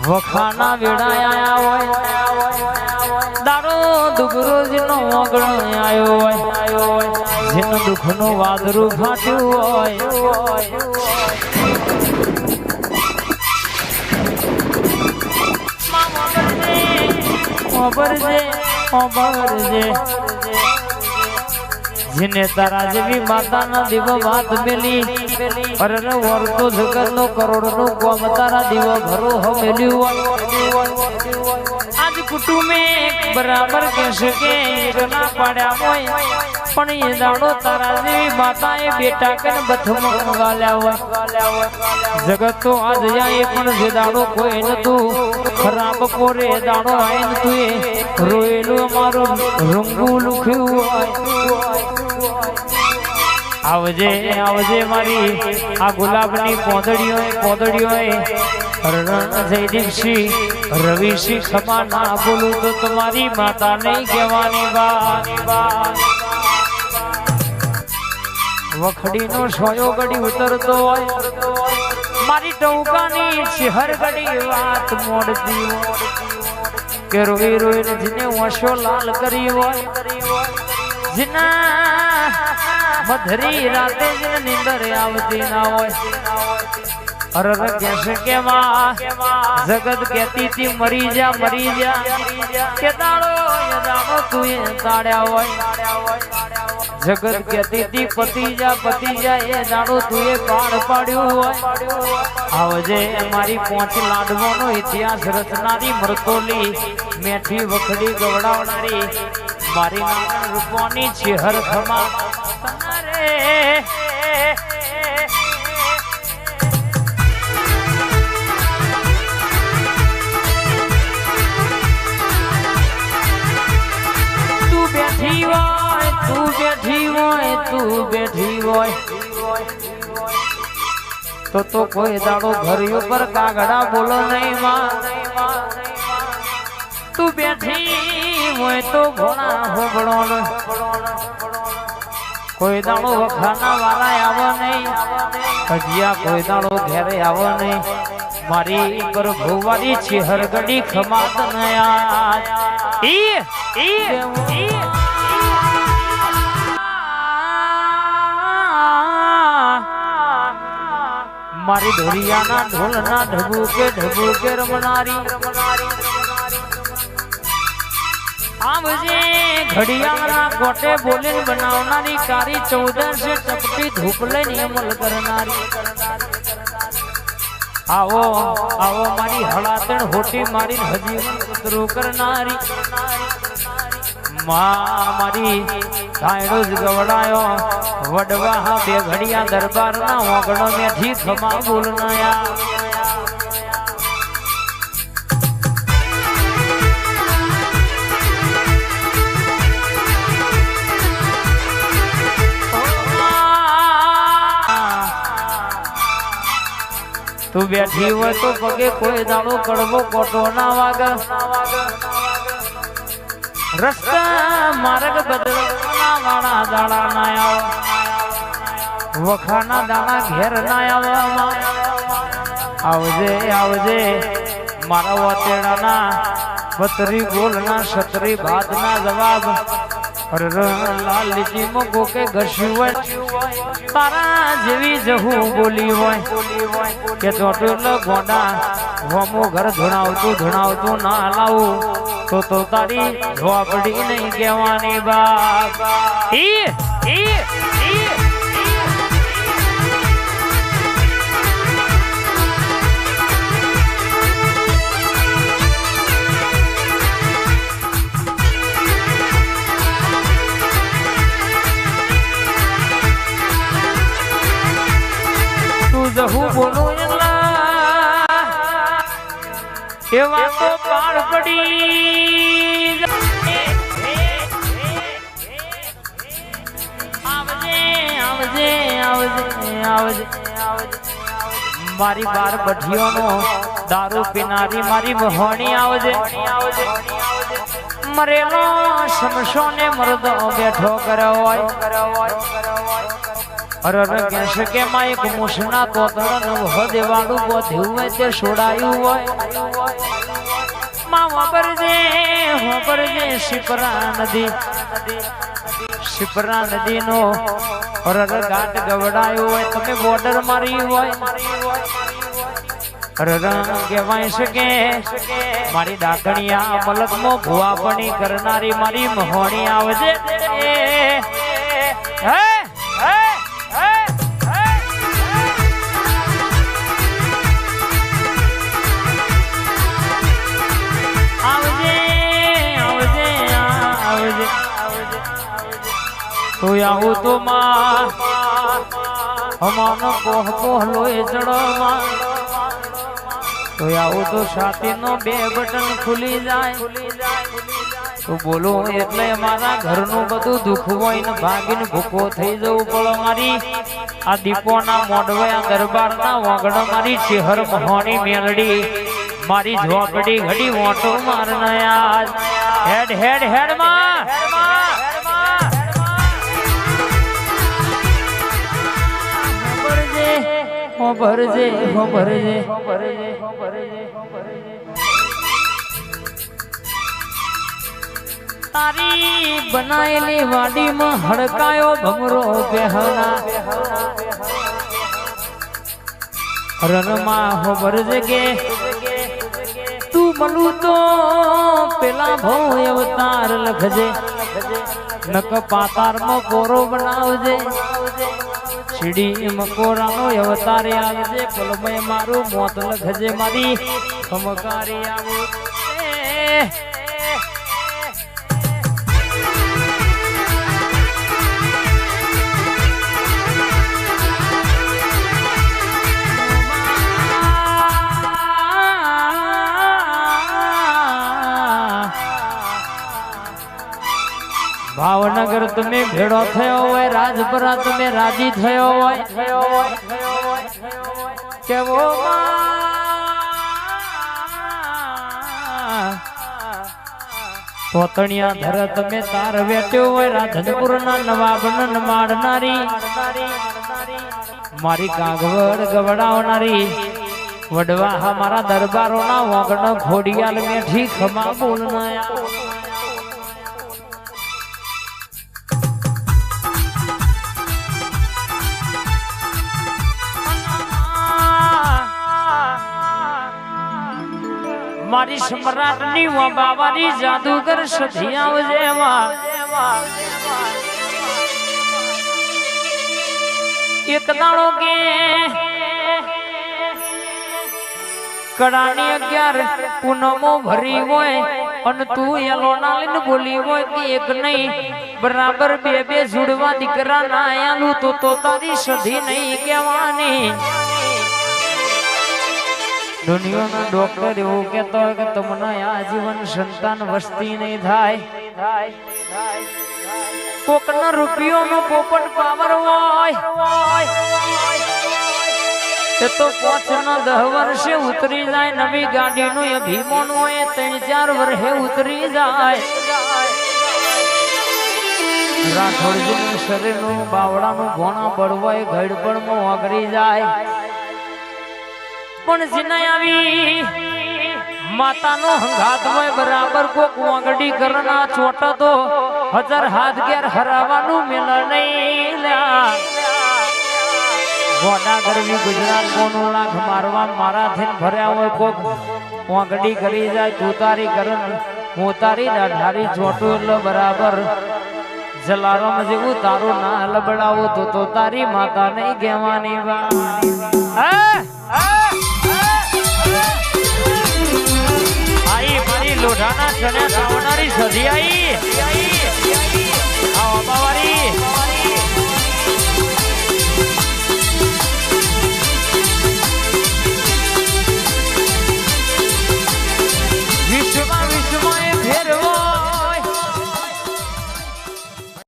વખાના વેડાયા હોય દાડો દુગરો જેનો ઓગણો આયો હોય જેનો દુઃખનો વાદરું ફાટ્યું હોય ઓબરજે જેને તારા જેવી માતાના દીવો વાત મેલી અરે વર્તો જગતનો કરોડનો કોમ તારા દીવો ભરો હમેલ્યું આજ કુટુંબે બરાબર કહેશે કે ના પાડ્યા હોય પણ એ દાડો તારા જેવી માતાએ બેટા કે બથમાં ગાલ્યા હોય જગત તો આજ જાય પણ જે દાડો કોઈ નતું ખરાબ કોરે દાડો આઈને તું રોયેલું અમારું રંગું લુખ્યું હોય આવજે આવજે મારી આ ગુલાબની પોદડીઓ જયદીપસિંહ રવિસિંહ ખમા ના બોલું તો તમારી માતા નહીં કહેવાની વાત વખડીનો સોયો ગડી ઉતરતો હોય મારી ટૌકાની શિહર ગડી વાત મોડતી કે રોઈ રોઈને જેને ઓશો લાલ કરી હોય જેના મધરી રાતે જેને નીંદર આવતી ના હોય અરર કહેશે કે માં જગત કહેતી હતી મરી જા કે દાડો તું એ તાડ્યા હોય જગત કહેતી હતી પતિ જા એ દાડો તું એ કાળ પાડ્યું હોય આવજે મારી પોંચ લાડવાનો ઇતિહાસ રચનારી મરતોલી મેઠી વખડી ગવડાવનારી મારી નાના રૂપોની ચહેર ખમા તારે તું બેઠી હોય તો કોઈ દાડો ઘર ઉપર કાગડા બોલો નહીં માં તું બેઠી હોય તો ઘોડા હોબળો કોઈ દાડો વખાના વાળા આવો નહીં ભજીયા કોઈ દાડો ઘેરે આવો નહીં મારી પર ભુવારી છે હરગડી ખમાત નયા મારી ઢોલિયાના ઢોલના ઢબુકે રમનારી આવજે ઘડિયાળના કોટે બોલીને બનાવનારી કારી 14 ટપટી ધૂપ લઈને અમલ કરનારી આવો આવો મારી હળાતણ હોટી મારી હજીવન કતરું કરનારી મારી ધાયડો જ ગવડાયો વડવા બે ઘડિયા દરબારના ઓગણો મેથી ખમા બોલનાયા તું બેઠી હોય તો પગે કોઈ દાડો કડવો કોટો ના વાગ રસ્તા માર્ગ બદલવાના વાળા દાડા ના આવ વખાના દાણા ઘેર ના આવજે મારા વાતેડાના બતરી બોલના છત્રી ભાતના જવાબ લાલ લીટી મોકો કે ઘસ્યું હોય તારા જેવી જહું બોલી હોય કે ચોટું ગોડા હોમો ઘર ધુણાવતું ના લાવું તો તારી ઝોપડી નહીં કહેવાની બાપ જહું બોલું એવા તો પાર પડી આવજે મારી બાર બઢીઓનો દારૂ પીનારી મારી વહોણી આવજે મરેલો શમશો ને મરદો બેઠો કર્યો હોય અરર કહેશે કે માં એક મુસના તોતણ હદેવાળું બોધ્યું હોય તે છોડાયું હોય માં વાપરજે શિપરા નદી નો અરર ઘાટ ગવડાયો હોય તમે બોર્ડર મારી હોય અરર કહેવાય છે કે મારી ડાકણિયા મલકમાં ભુવાપણી કરનારી મારી મહોણી આવજે તો આવું તો માં અમાનો પોહ લોહી ચડમાં તો આવું તો છાતીનો 2 બટન ખુલી જાય તો બોલો એટલે મારા ઘરનું બધું દુઃખ હોય ને ભાગીને ભૂખો થઈ જવું પડે મારી આ દીપોના મોઢવયા દરબારના વગડ મારી ચહેર મહોની મેલડી મારી ઝોપડી ઘડી મોટો મારનાયા હેડ હેડ હેડ માં ભરજે તારી બનાયેલી વાડીમાં હડકાયો ભમરો બેહના રનમાં હો ભરજે કે તું મળું તો પેલા ભો અવતાર લખજે નક પાતારમાં પોરો બનાવજે સીડી મકોરાનો અવતારે આવજે પલમય મારું મોત લખજે મારી ખમકારી આવો ભાવનગર તમે ભેડો થયો હોય રાજપરા તમે રાજી થયો હોય કેવો પોતણિયા ધર તમે તાર વેટ્યો હોય રાધનપુર ના નવાબન માડનારી મારી કાગવડ ગવડાવનારી વડવા મારા દરબારોના વગણ ઘોડિયાલ મેઠી ખમા બોલનાયા મારી સમ્રાટની બાવાની જાદુગર સધી આવજે એક દાડો કે કડાની 11 પૂનમો ભરી હોય અને તું એલો ના લઈને બોલી હોય કે એક નહીં બરાબર 2 જોડવા દીકરા ના આયાલું તો તારી સધી નહીં કહેવાની દુનિયાના ડોક્ટર એવું કહેતો હોય કે તમને આજીવન સંતાન વસ્તી નહીં થાય કોકના રૂપિયોનો પોપટ પાવર હોય તે તો 5 ના 10 વર્ષે ઉતરી જાય નવી ગાડીનું અભિમાન હોય 3-4 વર્ષે ઉતરી જાય રાઠોડજીનું શરીરનું બાવડાનું ભોણા બળવાય ઘડપણમાં ઓગળી જાય પણ જીના આવી માતાનો હંગાત હોય બરાબર કોક વાંગડી કરના છોટા તો 1000 હાથ ઘેર હરાવાનું મેલ નહીં ગોડા ગરવી ગુજરાત કોનું લાખ મારવા મારા થઈને ભર્યા હોય કોક વાંગડી કરી જાય તુતારી કરન મોતારી દાઢારી છોટું એટલે બરાબર જલારામ જેવું તારું ના લબડાવું તો તારી માતા નહીં કહેવાની આઈ મારી લોઢાના ચણે ખાવનારી સધી આઈ